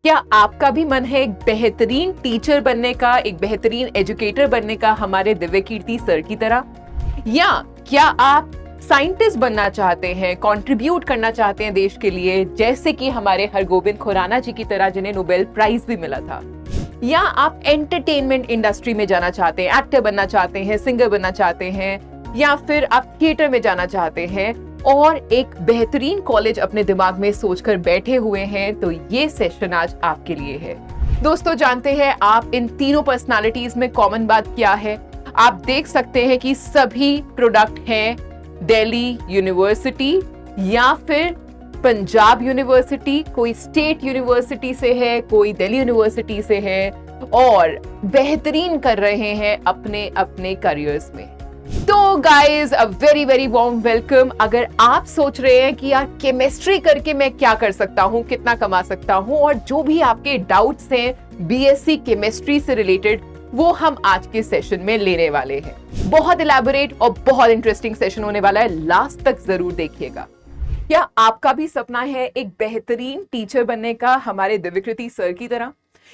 क्या आपका भी मन है एक बेहतरीन टीचर बनने का, एक बेहतरीन एजुकेटर बनने का हमारे दिव्य कीर्ति सर की तरह? या क्या आप साइंटिस्ट बनना चाहते हैं, कंट्रीब्यूट करना चाहते हैं देश के लिए, जैसे कि हमारे हरगोविंद खुराना जी की तरह जिन्हें नोबेल प्राइज भी मिला था? या आप एंटरटेनमेंट इंडस्ट्री में जाना चाहते हैं, एक्टर बनना चाहते हैं, सिंगर बनना चाहते हैं, या फिर आप थिएटर में जाना चाहते हैं और एक बेहतरीन कॉलेज अपने दिमाग में सोचकर बैठे हुए हैं, तो ये सेशन आज आपके लिए है। दोस्तों, जानते हैं आप इन तीनों पर्सनालिटीज में कॉमन बात क्या है? आप देख सकते हैं कि सभी प्रोडक्ट हैं दिल्ली यूनिवर्सिटी या फिर पंजाब यूनिवर्सिटी, कोई स्टेट यूनिवर्सिटी से है, कोई दिल्ली यूनिवर्सिटी से है और बेहतरीन कर रहे हैं अपने अपने करियर्स में। तो guys, a very very warm welcome. अगर आप सोच रहे हैं कि यार केमिस्ट्री करके मैं क्या कर सकता हूँ, कितना कमा सकता हूँ, और जो भी आपके डाउट्स हैं बीएससी केमिस्ट्री से रिलेटेड, वो हम आज के सेशन में लेने वाले हैं। बहुत इलैबोरेट और बहुत इंटरेस्टिंग सेशन होने वाला है, लास्ट तक जरूर देखिएगा। क्या आपका भी सपना है एक बेहतरीन टीचर बनने का हमारे दिव्यकृति सर की तरह,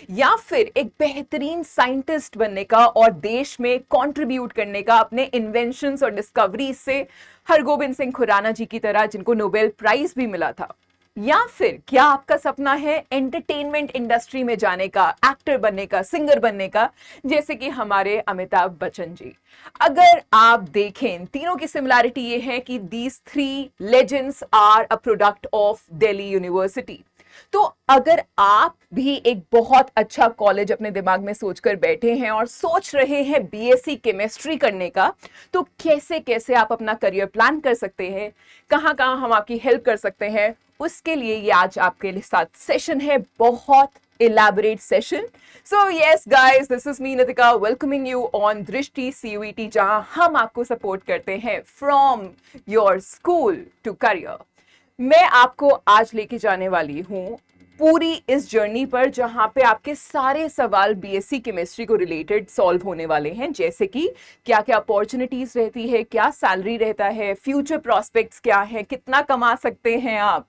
या फिर एक बेहतरीन साइंटिस्ट बनने का और देश में कंट्रीब्यूट करने का अपने इन्वेंशंस और डिस्कवरीज से हरगोविंद सिंह खुराना जी की तरह जिनको नोबेल प्राइज भी मिला था? या फिर क्या आपका सपना है एंटरटेनमेंट इंडस्ट्री में जाने का, एक्टर बनने का, सिंगर बनने का, जैसे कि हमारे अमिताभ बच्चन जी? अगर आप देखें, तीनों की सिमिलैरिटी ये है कि these three legends are a product of Delhi University. तो अगर आप भी एक बहुत अच्छा कॉलेज अपने दिमाग में सोचकर बैठे हैं और सोच रहे हैं बीएससी केमिस्ट्री करने का, तो कैसे कैसे आप अपना करियर प्लान कर सकते हैं, कहां कहां हम आपकी हेल्प कर सकते हैं, उसके लिए ये आज आपके साथ सेशन है, बहुत elaborate session. So yes guys, this is me Nitika welcoming you on दृष्टि CUET, जहां हम आपको सपोर्ट करते हैं from your school to career। मैं आपको आज लेके जाने वाली हूँ पूरी इस जर्नी पर, जहां पे आपके सारे सवाल बीएससी केमिस्ट्री को रिलेटेड सॉल्व होने वाले हैं, जैसे कि क्या क्या अपॉर्चुनिटीज रहती है, क्या सैलरी रहता है, फ्यूचर प्रोस्पेक्ट्स क्या है, कितना कमा सकते हैं आप,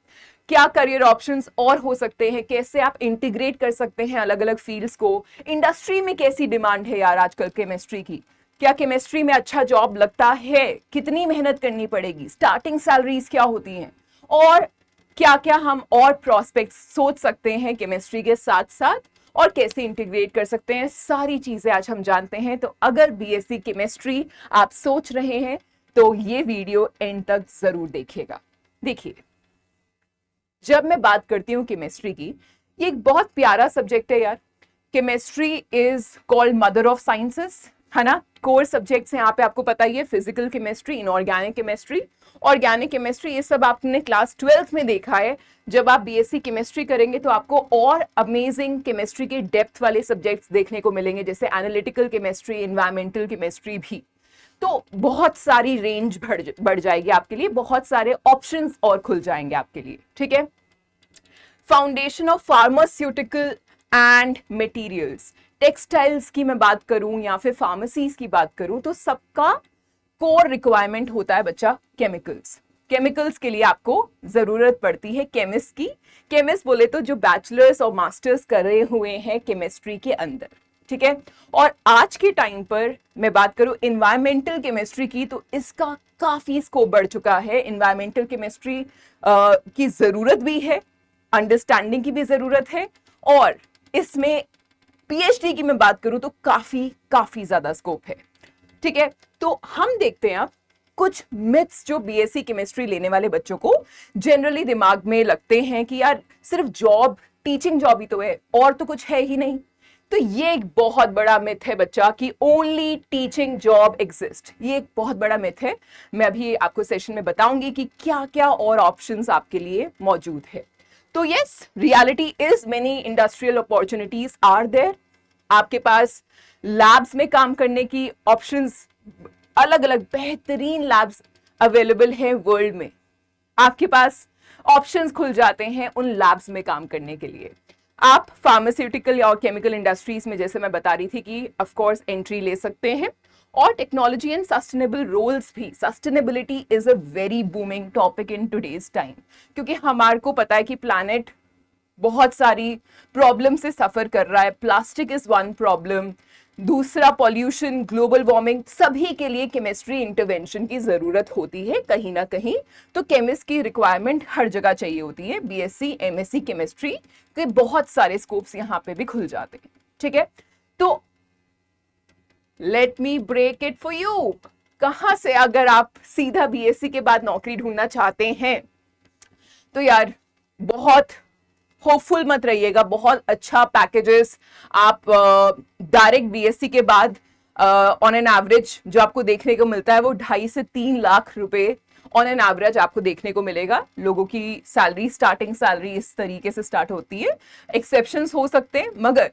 क्या करियर ऑप्शंस और हो सकते हैं, कैसे आप इंटीग्रेट कर सकते हैं अलग अलग फील्ड्स को, इंडस्ट्री में कैसी डिमांड है यार आजकल केमिस्ट्री की, क्या केमिस्ट्री में अच्छा जॉब लगता है, कितनी मेहनत करनी पड़ेगी, स्टार्टिंग सैलरीज क्या होती हैं, और क्या क्या हम और प्रोस्पेक्ट्स सोच सकते हैं केमिस्ट्री के साथ साथ, और कैसे इंटीग्रेट कर सकते हैं, सारी चीजें आज हम जानते हैं। तो अगर बीएससी केमिस्ट्री आप सोच रहे हैं तो ये वीडियो एंड तक जरूर देखिएगा। देखिए, जब मैं बात करती हूँ केमिस्ट्री की, ये एक बहुत प्यारा सब्जेक्ट है यार। Chemistry is called mother of sciences, है ना। कोर सब्जेक्ट्स हैं यहाँ पे, आपको पता ही है, physical chemistry, inorganic chemistry, organic chemistry, ये सब आपने क्लास 12th में देखा है। जब आप बीएससी केमिस्ट्री करेंगे तो आपको और अमेजिंग केमिस्ट्री के डेप्थ वाले सब्जेक्ट्स देखने को मिलेंगे, जैसे एनालिटिकल केमिस्ट्री, एनवायरमेंटल केमिस्ट्री भी। तो बहुत सारी रेंज बढ़ जाएगी आपके लिए, बहुत सारे ऑप्शंस और खुल जाएंगे आपके लिए, ठीक है। Foundation of pharmaceutical and materials, textiles की मैं बात करूं या फिर फार्मेसीज की बात करूं, तो सबका कोर रिक्वायरमेंट होता है बच्चा केमिकल्स। केमिकल्स के लिए आपको जरूरत पड़ती है केमिस्ट की। केमिस्ट बोले तो जो बैचलर्स और मास्टर्स कर रहे हुए हैं केमिस्ट्री के अंदर, ठीक है। और आज के टाइम पर मैं बात करूं एनवायरमेंटल केमिस्ट्री की, तो इसका काफी स्कोप बढ़ चुका है। एनवायरमेंटल केमिस्ट्री की जरूरत भी है, अंडरस्टैंडिंग की भी जरूरत है, और इसमें पीएचडी की मैं बात करूं तो काफी ज्यादा स्कोप है, ठीक है। तो हम देखते हैं अब कुछ मिथ्स जो बीएससी केमिस्ट्री लेने वाले बच्चों को जनरली दिमाग में लगते हैं कि यार सिर्फ जॉब, टीचिंग जॉब ही तो है और तो कुछ है ही नहीं। तो ये एक बहुत बड़ा मिथ है बच्चा कि ओनली टीचिंग जॉब एग्जिस्ट। ये एक बहुत बड़ा मिथ है। मैं अभी आपको सेशन में बताऊंगी कि क्या क्या और ऑप्शंस आपके लिए मौजूद है। तो yes, reality is many industrial opportunities are there. आपके पास लैब्स में काम करने की ऑप्शंस, अलग अलग बेहतरीन लैब्स अवेलेबल हैं वर्ल्ड में। आपके पास ऑप्शंस खुल जाते हैं उन लैब्स में काम करने के लिए। आप फार्मास्यूटिकल या केमिकल इंडस्ट्रीज में, जैसे मैं बता रही थी, कि ऑफ कोर्स एंट्री ले सकते हैं। और टेक्नोलॉजी एंड सस्टेनेबल रोल्स भी। Sustainability is a very booming topic in today's time, क्योंकि हमारे को पता है कि प्लैनेट बहुत सारी प्रॉब्लम से सफर कर रहा है। प्लास्टिक इज वन प्रॉब्लम, दूसरा पॉल्यूशन, ग्लोबल वार्मिंग, सभी के लिए केमिस्ट्री इंटरवेंशन की जरूरत होती है कहीं ना कहीं। तो केमिस्ट की रिक्वायरमेंट हर जगह चाहिए होती है। बीएससी एमएससी केमिस्ट्री के बहुत सारे स्कोप्स यहाँ पे भी खुल जाते हैं, ठीक है। तो let me break it for you. कहां से अगर आप सीधा बीएससी के बाद नौकरी ढूंढना चाहते हैं तो यार बहुत होपफुल मत रहिएगा। बहुत अच्छा पैकेजेस आप डायरेक्ट बीएससी के बाद ऑन एन एवरेज जो आपको देखने को मिलता है वो 2.5 से 3 लाख रुपए ऑन एन एवरेज आपको देखने को मिलेगा। लोगों की सैलरी, स्टार्टिंग सैलरी इस तरीके से स्टार्ट होती है। एक्सेप्शंस हो सकते हैं, मगर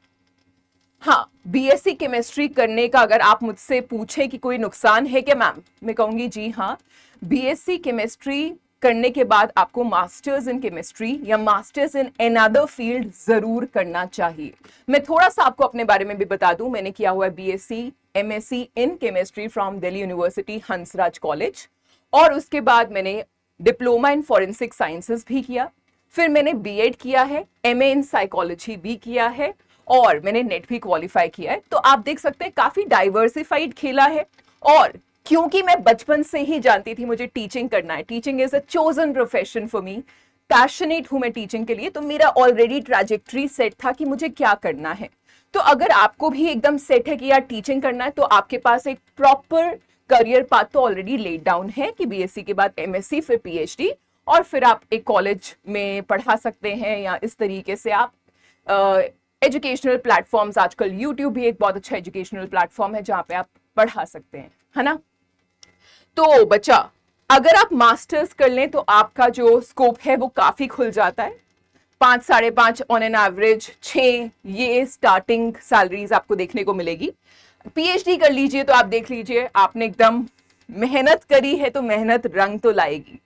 हाँ, बीएससी केमिस्ट्री करने का अगर आप मुझसे पूछें कि कोई नुकसान है क्या मैम, मैं कहूंगी जी हाँ। बीएससी केमिस्ट्री करने के बाद आपको मास्टर्स इन केमिस्ट्री या मास्टर्स इन अनदर फील्ड जरूर करना चाहिए। मैं थोड़ा सा आपको अपने बारे में भी बता दूं, मैंने किया हुआ है BSc MSc in chemistry from Delhi university Hansraj college, और उसके बाद मैंने डिप्लोमा इन फॉरेंसिक साइंसेस भी किया। फिर मैंने बीएड किया है, एमए इन साइकोलॉजी भी किया है, और मैंने नेट भी क्वालिफाई किया है। तो आप देख सकते हैं काफी डाइवर्सिफाइड खेला है। और क्योंकि मैं बचपन से ही जानती थी मुझे टीचिंग करना है, teaching is a chosen profession for me, passionate हूं मैं टीचिंग के लिए, तो मेरा ऑलरेडी ट्रैजेक्टरी सेट था कि मुझे क्या करना है। तो अगर आपको भी एकदम सेट है कि यार टीचिंग करना है, तो आपके पास एक प्रॉपर करियर पाथ तो ऑलरेडी लेड डाउन है कि बीएससी के बाद एमएससी, फिर पीएचडी, और फिर आप एक कॉलेज में पढ़ा सकते हैं, या इस तरीके से आप एजुकेशनल प्लेटफॉर्म्स, आजकल यूट्यूब भी एक बहुत अच्छा एजुकेशनल प्लेटफॉर्म है जहां पे आप पढ़ा सकते हैं, है ना। तो बच्चा, अगर आप मास्टर्स कर लें तो आपका जो स्कोप है वो काफी खुल जाता है। 5, 5.5 ऑन एन एवरेज, 6 ये स्टार्टिंग सैलरीज आपको देखने को मिलेगी। पीएचडी कर लीजिए तो आप देख लीजिए, आपने एकदम मेहनत करी है तो मेहनत रंग तो लाएगी।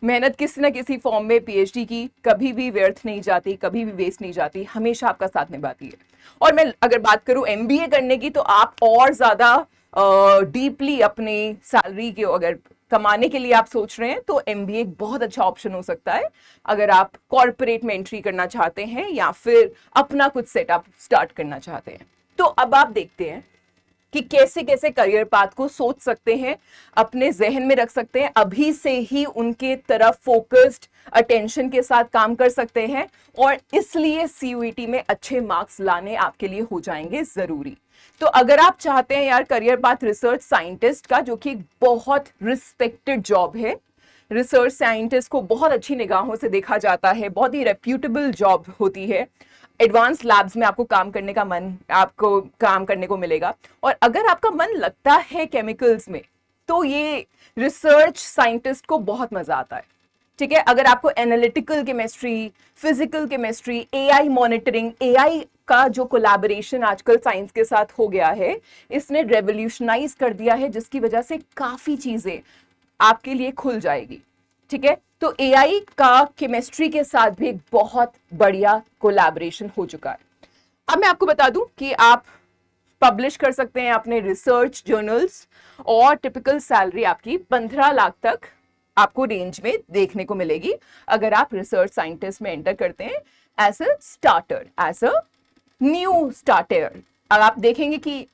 मेहनत किसी ना किसी फॉर्म में पीएचडी की कभी भी व्यर्थ नहीं जाती, कभी भी वेस्ट नहीं जाती, हमेशा आपका साथ निभाती है। और मैं अगर बात करूं एमबीए करने की, तो आप और ज्यादा डीपली अपनी सैलरी के अगर कमाने के लिए आप सोच रहे हैं तो एमबीए एक बहुत अच्छा ऑप्शन हो सकता है, अगर आप कॉर्पोरेट में एंट्री करना चाहते हैं या फिर अपना कुछ सेटअप स्टार्ट करना चाहते हैं। तो अब आप देखते हैं कि कैसे कैसे करियर पाथ को सोच सकते हैं, अपने जहन में रख सकते हैं, अभी से ही उनके तरफ फोकस्ड अटेंशन के साथ काम कर सकते हैं, और इसलिए सीयूईटी में अच्छे मार्क्स लाने आपके लिए हो जाएंगे जरूरी। तो अगर आप चाहते हैं यार करियर पाथ रिसर्च साइंटिस्ट का, जो कि बहुत रिस्पेक्टेड जॉब है, रिसर्च साइंटिस्ट को बहुत अच्छी निगाहों से देखा जाता है, बहुत ही रेप्यूटेबल जॉब होती है, एडवांस लैब्स में आपको काम करने का मन, आपको काम करने को मिलेगा। और अगर आपका मन लगता है केमिकल्स में, तो ये रिसर्च साइंटिस्ट को बहुत मजा आता है, ठीक है। अगर आपको analytical chemistry, physical chemistry, AI monitoring, AI का जो कोलैबोरेशन आजकल साइंस के साथ हो गया है, इसने रेवोल्यूशनाइज कर दिया है, जिसकी वजह से काफी चीजें आपके लिए खुल जाएगी, ठीक है। तो एआई का केमिस्ट्री के साथ भी एक बहुत बढ़िया कोलैबोरेशन हो चुका है। अब मैं आपको बता दूं कि आप पब्लिश कर सकते हैं अपने रिसर्च जर्नल्स, और टिपिकल सैलरी आपकी 15 लाख तक आपको रेंज में देखने को मिलेगी अगर आप रिसर्च साइंटिस्ट में एंटर करते हैं as a starter, as a new starter. अब आप देखेंगे कि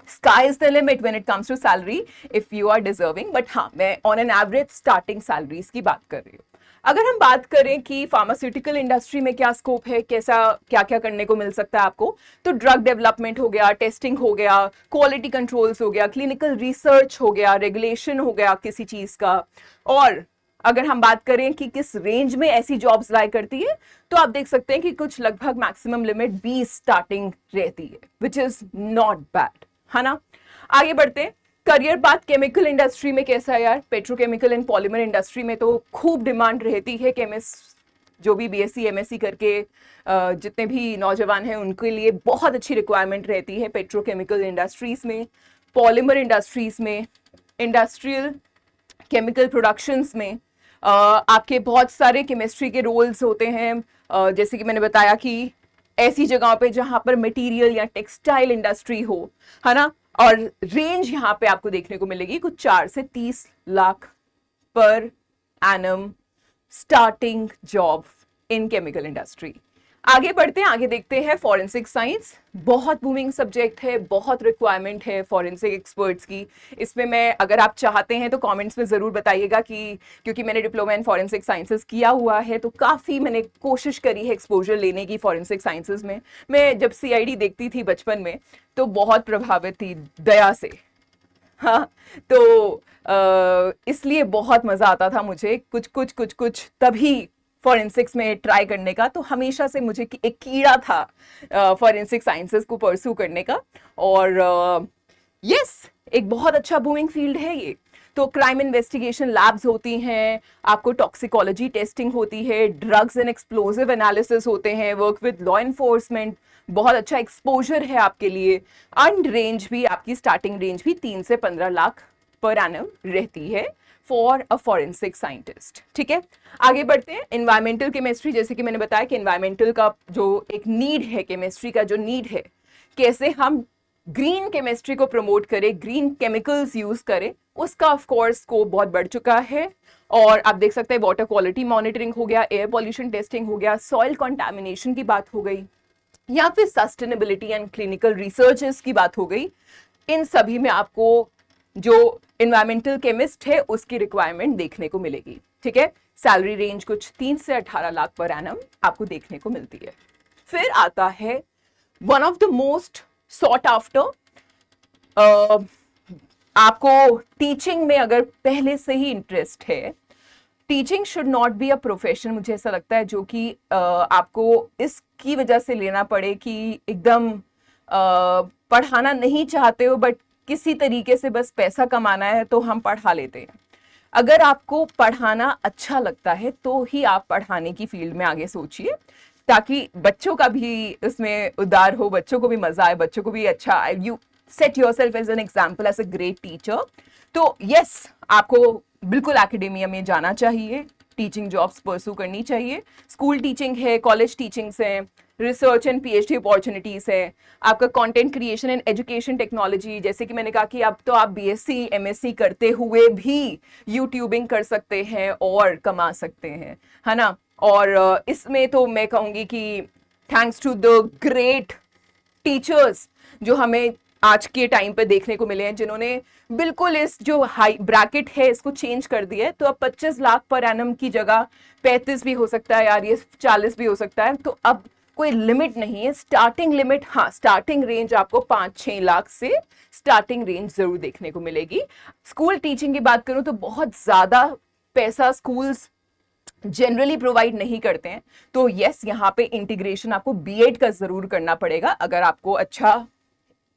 sky is the limit when it comes to salary if you are deserving, but हाँ, मैं on an average starting salaries की बात कर रही हूँ। अगर हम बात करें कि फार्मास्यूटिकल इंडस्ट्री में क्या स्कोप है, कैसा क्या क्या करने को मिल सकता है आपको, तो ड्रग डेवलपमेंट हो गया, टेस्टिंग हो गया, क्वालिटी कंट्रोल्स हो गया, क्लिनिकल रिसर्च हो गया, रेगुलेशन हो गया किसी चीज का। और अगर हम बात करें कि किस रेंज में ऐसी जॉब्स लाई करती है, तो आप देख सकते हैं कि कुछ लगभग मैक्सिमम लिमिट 20 स्टार्टिंग रहती है, विच इज नॉट बैड, है ना। आगे बढ़ते हैं। करियर पाथ केमिकल इंडस्ट्री में कैसा है यार, पेट्रोकेमिकल एंड पॉलीमर इंडस्ट्री में तो खूब डिमांड रहती है। केमिस्ट जो भी बीएससी एमएससी करके जितने भी नौजवान हैं उनके लिए बहुत अच्छी रिक्वायरमेंट रहती है पेट्रोकेमिकल इंडस्ट्रीज में, पॉलीमर इंडस्ट्रीज में, इंडस्ट्रियल केमिकल प्रोडक्शंस में आपके बहुत सारे केमिस्ट्री के रोल्स होते हैं। जैसे कि मैंने बताया कि ऐसी जगहों पे जहां पर मटेरियल या टेक्सटाइल इंडस्ट्री हो, है ना। और रेंज यहां पे आपको देखने को मिलेगी कुछ 4 से 30 lakh per annum starting job in chemical industry. आगे बढ़ते हैं, आगे देखते हैं फॉरेंसिक साइंस। बहुत बूमिंग सब्जेक्ट है, बहुत रिक्वायरमेंट है फॉरेंसिक एक्सपर्ट्स की। इसमें मैं, अगर आप चाहते हैं तो कमेंट्स में ज़रूर बताइएगा कि, क्योंकि मैंने डिप्लोमा इन फॉरेंसिक साइंसेस किया हुआ है तो काफ़ी मैंने कोशिश करी है एक्सपोजर लेने की फॉरेंसिक साइंसेस में। मैं जब CID देखती थी बचपन में तो बहुत प्रभावित थी दया से। हाँ, तो इसलिए बहुत मज़ा आता था मुझे कुछ तभी फॉरेंसिक्स में ट्राई करने का। तो हमेशा से मुझे एक कीड़ा था फॉरेंसिक साइंसेस को परस्यू करने का। और यस, एक बहुत अच्छा बूमिंग फील्ड है ये। तो क्राइम इन्वेस्टिगेशन लैब्स होती हैं, आपको टॉक्सिकोलॉजी टेस्टिंग होती है, ड्रग्स एंड एक्सप्लोजिव एनालिसिस होते हैं, वर्क विद लॉ इन्फोर्समेंट, बहुत अच्छा एक्सपोजर है आपके लिए। अर्न रेंज भी, आपकी स्टार्टिंग रेंज भी 3 से 15 लाख पर एनम रहती है फॉर अ फॉरेंसिक साइंटिस्ट। ठीक है, आगे बढ़ते हैं। एनवायरमेंटल केमिस्ट्री, जैसे कि मैंने बताया कि एनवायरमेंटल का जो एक नीड है, केमिस्ट्री का जो नीड है, कैसे हम ग्रीन केमिस्ट्री को प्रमोट करें, ग्रीन केमिकल्स यूज करें, उसका ऑफ कोर्स स्कोप बहुत बढ़ चुका है। और आप देख सकते हैं वाटर क्वालिटी मॉनिटरिंग हो गया, एयर पॉल्यूशन टेस्टिंग हो गया, सॉइल कंटामिनेशन की बात हो गई, या फिर सस्टेनेबिलिटी एंड क्लिनिकल रिसर्चेस की बात हो गई। इन सभी में आपको जो एनवायरमेंटल केमिस्ट है उसकी रिक्वायरमेंट देखने को मिलेगी। ठीक है, सैलरी रेंज कुछ 3 से 18 लाख पर एनम आपको देखने को मिलती है। फिर आता है one of the most sought after, आपको टीचिंग में अगर पहले से ही इंटरेस्ट है, teaching should not be a profession, मुझे ऐसा लगता है, जो कि आपको इसकी वजह से लेना पड़े कि एकदम पढ़ाना नहीं चाहते हो बट किसी तरीके से बस पैसा कमाना है तो हम पढ़ा लेते हैं। अगर आपको पढ़ाना अच्छा लगता है तो ही आप पढ़ाने की फील्ड में आगे सोचिए, ताकि बच्चों का भी उसमें उद्धार हो, बच्चों को भी मजा आए, बच्चों को भी अच्छा, you set yourself as an example as a great teacher. तो यस, आपको बिल्कुल एकेडेमिया में जाना चाहिए, टीचिंग जॉब्स परस्यू करनी चाहिए। स्कूल टीचिंग है, कॉलेज टीचिंग्स हैं, रिसर्च एंड PhD अपॉर्चुनिटीज है, आपका content creation and education technology, जैसे कि मैंने कहा कि अब तो आप BSc MSc करते हुए भी यूट्यूबिंग कर सकते हैं और कमा सकते हैं, है ना। और इसमें तो मैं कहूँगी कि thanks to the great teachers जो हमें आज के टाइम पे देखने को मिले हैं, जिन्होंने बिल्कुल इस जो हाई ब्रैकेट है इसको चेंज कर दिया है। तो अब 25 लाख पर एनम की जगह 35 भी हो सकता है यार, ये 40 भी हो सकता है। तो अब कोई लिमिट नहीं है, स्टार्टिंग लिमिट, हाँ, स्टार्टिंग रेंज आपको 5-6 लाख से स्टार्टिंग रेंज जरूर देखने को मिलेगी। स्कूल टीचिंग की बात करूं तो बहुत ज्यादा पैसा स्कूल्स जनरली प्रोवाइड नहीं करते हैं। तो यस, यहाँ पे इंटीग्रेशन आपको B.Ed का जरूर करना पड़ेगा अगर आपको अच्छा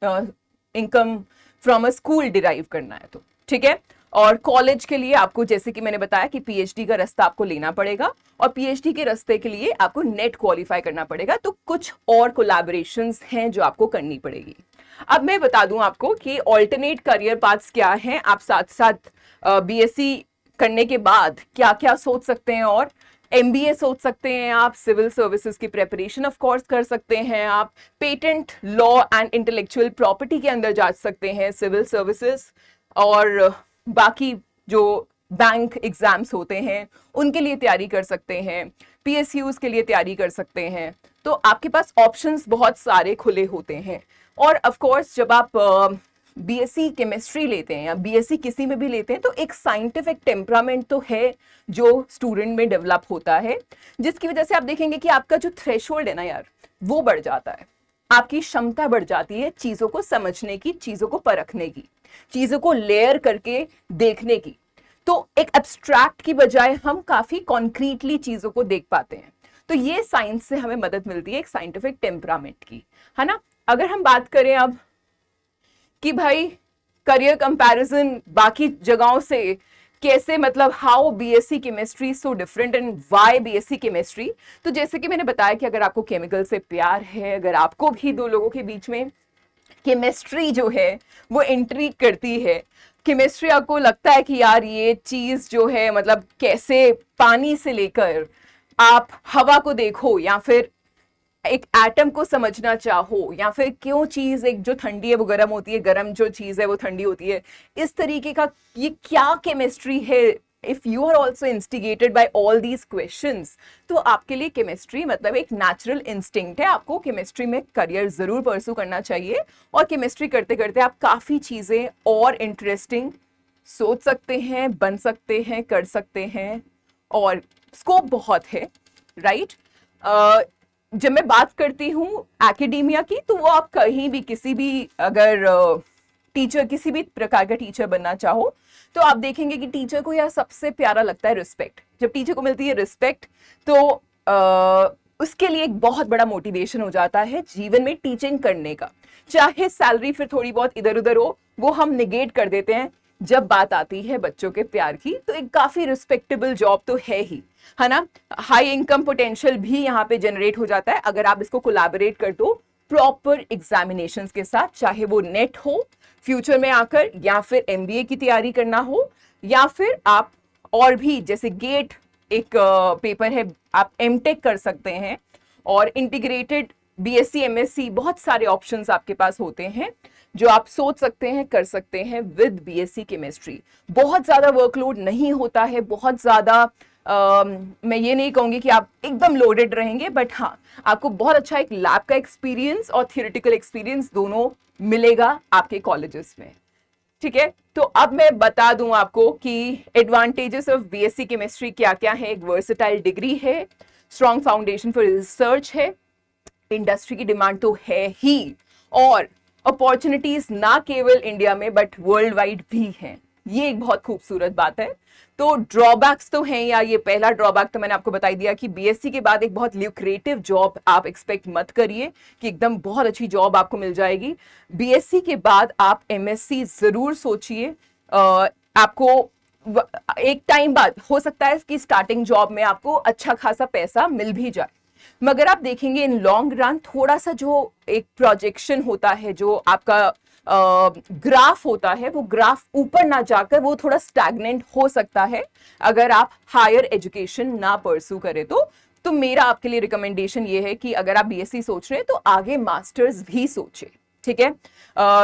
income from a school derive करना है तो। ठीक है, और कॉलेज के लिए आपको, जैसे कि मैंने बताया कि PhD का रास्ता आपको लेना पड़ेगा, और PhD के रास्ते के लिए आपको नेट क्वालिफाई करना पड़ेगा। तो कुछ और कोलैबोरेशंस हैं जो आपको करनी पड़ेगी। अब मैं बता दूं आपको कि ऑल्टरनेट करियर पाथ्स क्या हैं। आप साथ साथ BSc करने के बाद क्या क्या सोच सकते हैं, और MBA सोच सकते हैं आप, सिविल सर्विसेज की प्रेपरेशन ऑफ कोर्स कर सकते हैं आप, patent law and intellectual property के अंदर जा सकते हैं सिविल सर्विसेज, और बाकी जो बैंक एग्जाम्स होते हैं उनके लिए तैयारी कर सकते हैं, PSUs के लिए तैयारी कर सकते हैं। तो आपके पास ऑप्शंस बहुत सारे खुले होते हैं। और ऑफ कोर्स जब आप BSc केमिस्ट्री लेते हैं या BSc किसी में भी लेते हैं तो एक साइंटिफिक टेम्परामेंट तो है जो स्टूडेंट में डेवलप होता है, जिसकी वजह से आप देखेंगे कि आपका जो थ्रेशोल्ड है ना यार, वो बढ़ जाता है, आपकी क्षमता बढ़ जाती है चीजों को समझने की, चीजों को परखने की, चीजों को लेयर करके देखने की। तो एक एब्स्ट्रैक्ट की बजाय हम काफी कॉन्क्रीटली चीजों को देख पाते हैं। तो ये साइंस से हमें मदद मिलती है एक साइंटिफिक टेम्परामेंट की, है ना। अगर हम बात करें अब कि भाई करियर कंपैरिजन बाकी जगहों से कैसे, मतलब how BSc chemistry so different and why BSc chemistry, तो जैसे कि मैंने बताया कि अगर आपको केमिकल से प्यार है, अगर आपको भी दो लोगों के बीच में केमिस्ट्री जो है वो इंट्रीग करती है, केमिस्ट्री आपको लगता है कि यार ये चीज जो है, मतलब कैसे पानी से लेकर आप हवा को देखो, या फिर एक एटम को समझना चाहो, या फिर क्यों चीज एक जो ठंडी है वो गर्म होती है, गर्म जो चीज है वो ठंडी होती है, इस तरीके का ये क्या केमिस्ट्री है if you are also instigated by all these questions, तो आपके लिए केमिस्ट्री मतलब एक नेचुरल इंस्टिंक्ट है, आपको केमिस्ट्री में करियर जरूर परस्यू करना चाहिए। और केमिस्ट्री करते करते आप काफी चीजें और इंटरेस्टिंग सोच सकते हैं, बन सकते हैं, कर सकते हैं, और स्कोप बहुत है, राइट। जब मैं बात करती हूँ एकेडेमिया की, तो वो आप कहीं भी किसी भी अगर टीचर, किसी भी प्रकार का टीचर बनना चाहो, तो आप देखेंगे कि टीचर को यह सबसे प्यारा लगता है रिस्पेक्ट। जब टीचर को मिलती है रिस्पेक्ट, तो उसके लिए एक बहुत बड़ा मोटिवेशन हो जाता है जीवन में टीचिंग करने का। चाहे सैलरी फिर थोड़ी बहुत इधर उधर हो, वो हम निगेट कर देते हैं जब बात आती है बच्चों के प्यार की। तो एक काफी रिस्पेक्टेबल जॉब तो है ही, है ना। हाई इनकम पोटेंशियल भी यहाँ पे जनरेट हो जाता है अगर आप इसको कोलैबोरेट कर दो प्रॉपर एग्जामिनेशंस के साथ, चाहे वो नेट हो फ्यूचर में आकर, या फिर एमबीए की तैयारी करना हो, या फिर आप और भी जैसे गेट एक पेपर है, आप एमटेक कर सकते हैं, और इंटीग्रेटेड बीएससी एमएससी, बहुत सारे ऑप्शंस आपके पास होते हैं जो आप सोच सकते हैं, कर सकते हैं विद बीएससी केमिस्ट्री। बहुत ज्यादा वर्कलोड नहीं होता है, बहुत ज्यादा मैं ये नहीं कहूंगी कि आप एकदम लोडेड रहेंगे, बट हाँ, आपको बहुत अच्छा एक लैब का एक्सपीरियंस और थियोरेटिकल एक्सपीरियंस दोनों मिलेगा आपके कॉलेजेस में, ठीक है। तो अब मैं बता दूं आपको कि एडवांटेजेस ऑफ बीएससी केमिस्ट्री क्या क्या है। एक वर्सेटाइल डिग्री है, स्ट्रॉन्ग फाउंडेशन फॉर रिसर्च है, इंडस्ट्री की डिमांड तो है ही, और अपॉर्चुनिटीज ना केवल इंडिया में बट वर्ल्ड वाइड भी हैं। ये एक बहुत खूबसूरत बात है। तो ड्रॉबैक्स तो हैं यार, ये पहला ड्रॉबैक तो मैंने आपको बता दिया कि बीएससी के बाद एक बहुत ल्यूक्रेटिव जॉब आप एक्सपेक्ट मत करिए कि एकदम बहुत अच्छी जॉब आपको मिल जाएगी। बीएससी के बाद आप एमएससी जरूर सोचिए। आपको एक टाइम बाद हो सकता है कि स्टार्टिंग जॉब में आपको अच्छा खासा पैसा मिल भी जाए, मगर आप देखेंगे इन लॉन्ग रन थोड़ा सा जो एक प्रोजेक्शन होता है, जो आपका ग्राफ होता है, वो ग्राफ ऊपर ना जाकर वो थोड़ा स्टैग्नेंट हो सकता है अगर आप हायर एजुकेशन ना परस्यू करें तो मेरा आपके लिए रिकमेंडेशन ये है कि अगर आप बीएससी सोच रहे हैं तो आगे मास्टर्स भी सोचें, ठीक है।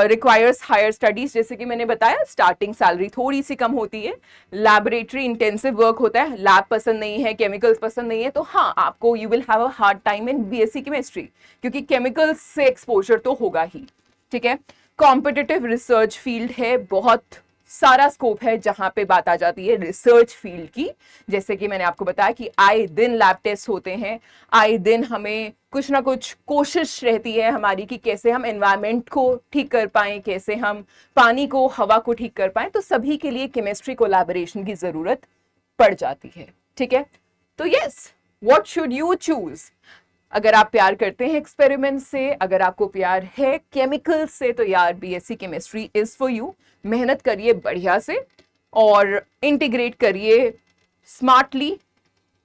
रिक्वायर्स हायर स्टडीज, जैसे कि मैंने बताया, स्टार्टिंग सैलरी थोड़ी सी कम होती है, लैबोरेटरी इंटेंसिव वर्क होता है, लैब पसंद नहीं है, केमिकल्स पसंद नहीं है, तो हाँ, आपको you will have a hard time in BSc chemistry, क्योंकि केमिकल्स से एक्सपोजर तो होगा ही, ठीक है। कॉम्पिटिटिव रिसर्च फील्ड है, बहुत सारा स्कोप है जहां पे बात आ जाती है रिसर्च फील्ड की। जैसे कि मैंने आपको बताया कि आए दिन लैब टेस्ट होते हैं, आए दिन हमें कुछ ना कुछ कोशिश रहती है हमारी कि कैसे हम एनवायरनमेंट को ठीक कर पाएं, कैसे हम पानी को, हवा को ठीक कर पाएं। तो सभी के लिए केमिस्ट्री कोलैबोरेशन की जरूरत पड़ जाती है, ठीक है। तो yes, what should you choose? अगर आप प्यार करते हैं एक्सपेरिमेंट से, अगर आपको प्यार है केमिकल से, तो यार BSc chemistry is for you. मेहनत करिए बढ़िया से और इंटीग्रेट करिए स्मार्टली,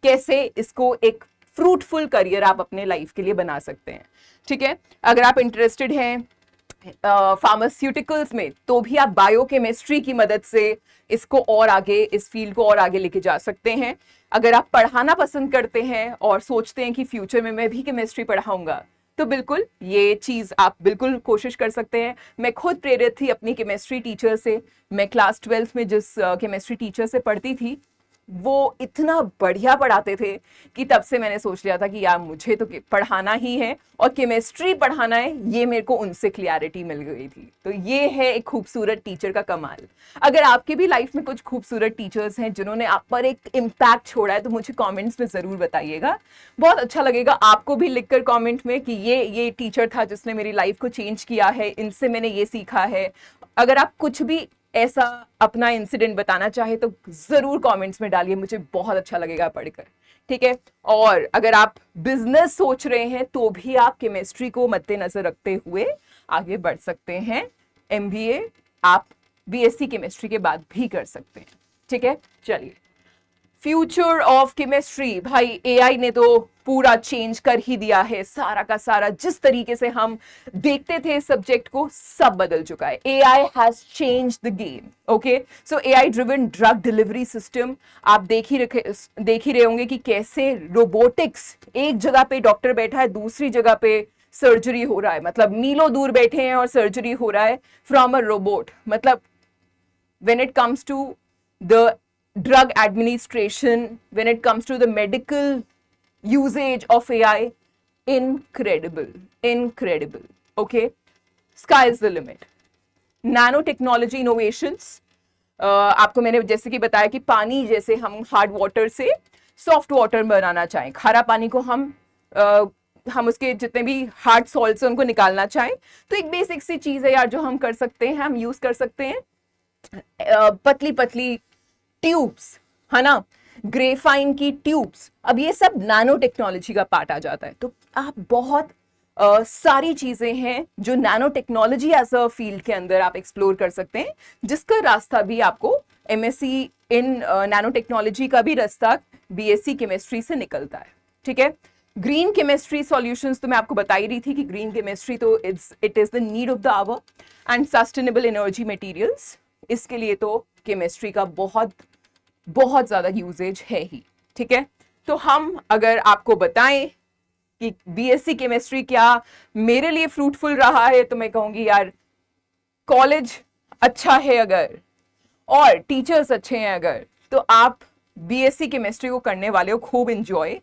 कैसे इसको एक फ्रूटफुल करियर आप अपने लाइफ के लिए बना सकते हैं, ठीक है। अगर आप इंटरेस्टेड हैं फार्मास्यूटिकल्स में, तो भी आप बायोकेमिस्ट्री की मदद से इसको और आगे, इस फील्ड को और आगे लेके जा सकते हैं। अगर आप पढ़ाना पसंद करते हैं और सोचते हैं कि फ्यूचर में मैं भी केमिस्ट्री पढ़ाऊंगा, तो बिल्कुल ये चीज आप बिल्कुल कोशिश कर सकते हैं। मैं खुद प्रेरित थी अपनी केमिस्ट्री टीचर से। मैं क्लास 12 में जिस केमिस्ट्री टीचर से पढ़ती थी, वो इतना बढ़िया पढ़ाते थे कि तब से मैंने सोच लिया था कि यार मुझे तो पढ़ाना ही है और केमिस्ट्री पढ़ाना है। ये मेरे को उनसे क्लियरिटी मिल गई थी। तो ये है एक खूबसूरत टीचर का कमाल। अगर आपके भी लाइफ में कुछ खूबसूरत टीचर्स हैं जिन्होंने आप पर एक इम्पैक्ट छोड़ा है, तो मुझे कॉमेंट्स में जरूर बताइएगा। बहुत अच्छा लगेगा आपको भी लिखकर कॉमेंट में कि ये टीचर था जिसने मेरी लाइफ को चेंज किया है, इनसे मैंने ये सीखा है। अगर आप कुछ भी ऐसा अपना इंसिडेंट बताना चाहे तो जरूर कमेंट्स में डालिए, मुझे बहुत अच्छा लगेगा पढ़कर, ठीक है। और अगर आप बिजनेस सोच रहे हैं तो भी आप केमिस्ट्री को मद्देनजर रखते हुए आगे बढ़ सकते हैं। एमबीए आप बीएससी केमिस्ट्री के बाद भी कर सकते हैं, ठीक है। चलिए, फ्यूचर ऑफ केमिस्ट्री, भाई एआई ने तो पूरा चेंज कर ही दिया है। सारा का सारा जिस तरीके से हम देखते थे इस सब्जेक्ट को, सब बदल चुका है। AI has change the game, okay. So AI driven drug delivery system, आप देख ही रहे होंगे कि कैसे रोबोटिक्स, एक जगह पे डॉक्टर बैठा है, दूसरी जगह पे सर्जरी हो रहा है, मतलब मीलों दूर बैठे हैं और सर्जरी हो रहा है फ्रॉम अ रोबोट। मतलब when it comes to the drug administration, when it comes to the medical usage of AI, incredible. Okay, sky is the limit. Nano technology innovations, आपको मैंने जैसे कि बताया कि पानी जैसे हम हार्ड वाटर से सॉफ्ट वाटर बनाना चाहें, खारा पानी को हम उसके जितने भी हार्ड सॉल्ट्स हैं उनको निकालना चाहें, तो एक बेसिक सी चीज है यार जो हम कर सकते हैं, हम यूज कर सकते हैं पतली पतली ट्यूब्स, है ना, ग्रेफाइन की ट्यूब्स। अब ये सब नैनो टेक्नोलॉजी का पार्ट आ जाता है। तो आप बहुत सारी चीजें हैं जो nano technology as a field के अंदर आप एक्सप्लोर कर सकते हैं, जिसका रास्ता भी आपको एमएससी इन नैनो टेक्नोलॉजी का भी रास्ता बीएससी केमिस्ट्री से निकलता है। ठीक है, ग्रीन केमिस्ट्री सॉल्यूशंस तो मैं आपको बता ही रही थी कि ग्रीन केमिस्ट्री तो it is the need of the hour, and sustainable energy materials, इसके लिए तो केमिस्ट्री का बहुत बहुत ज्यादा यूजेज है ही। ठीक है, तो हम अगर आपको बताएं कि बीएससी केमिस्ट्री क्या मेरे लिए फ्रूटफुल रहा है, तो मैं कहूंगी यार कॉलेज अच्छा है अगर और टीचर्स अच्छे हैं अगर, तो आप बीएससी केमिस्ट्री को करने वाले हो खूब एंजॉय।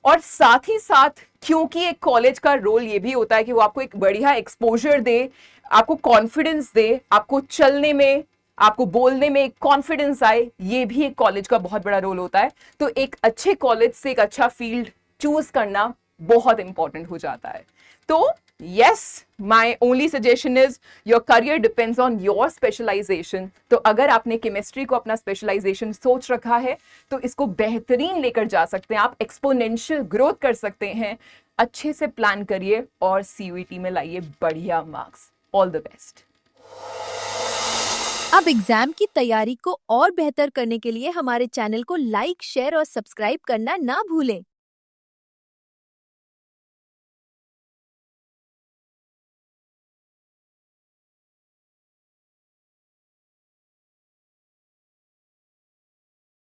और साथ ही साथ क्योंकि एक कॉलेज का रोल ये भी होता है कि वो आपको एक बढ़िया एक्सपोजर दे, आपको कॉन्फिडेंस दे, आपको चलने में, आपको बोलने में एक कॉन्फिडेंस आए, ये भी एक कॉलेज का बहुत बड़ा रोल होता है। तो एक अच्छे कॉलेज से एक अच्छा फील्ड चूज करना बहुत इंपॉर्टेंट हो जाता है। तो yes, my only suggestion is your career depends on your specialization। तो अगर आपने केमिस्ट्री को अपना स्पेशलाइजेशन सोच रखा है तो इसको बेहतरीन लेकर जा सकते हैं आप, एक्सपोनेंशियल ग्रोथ कर सकते हैं। अच्छे से प्लान करिए और सीयूईटी में लाइए बढ़िया मार्क्स। All the best. अब एग्जाम की तैयारी को और बेहतर करने के लिए हमारे चैनल को लाइक, शेयर और सब्सक्राइब करना ना भूलें।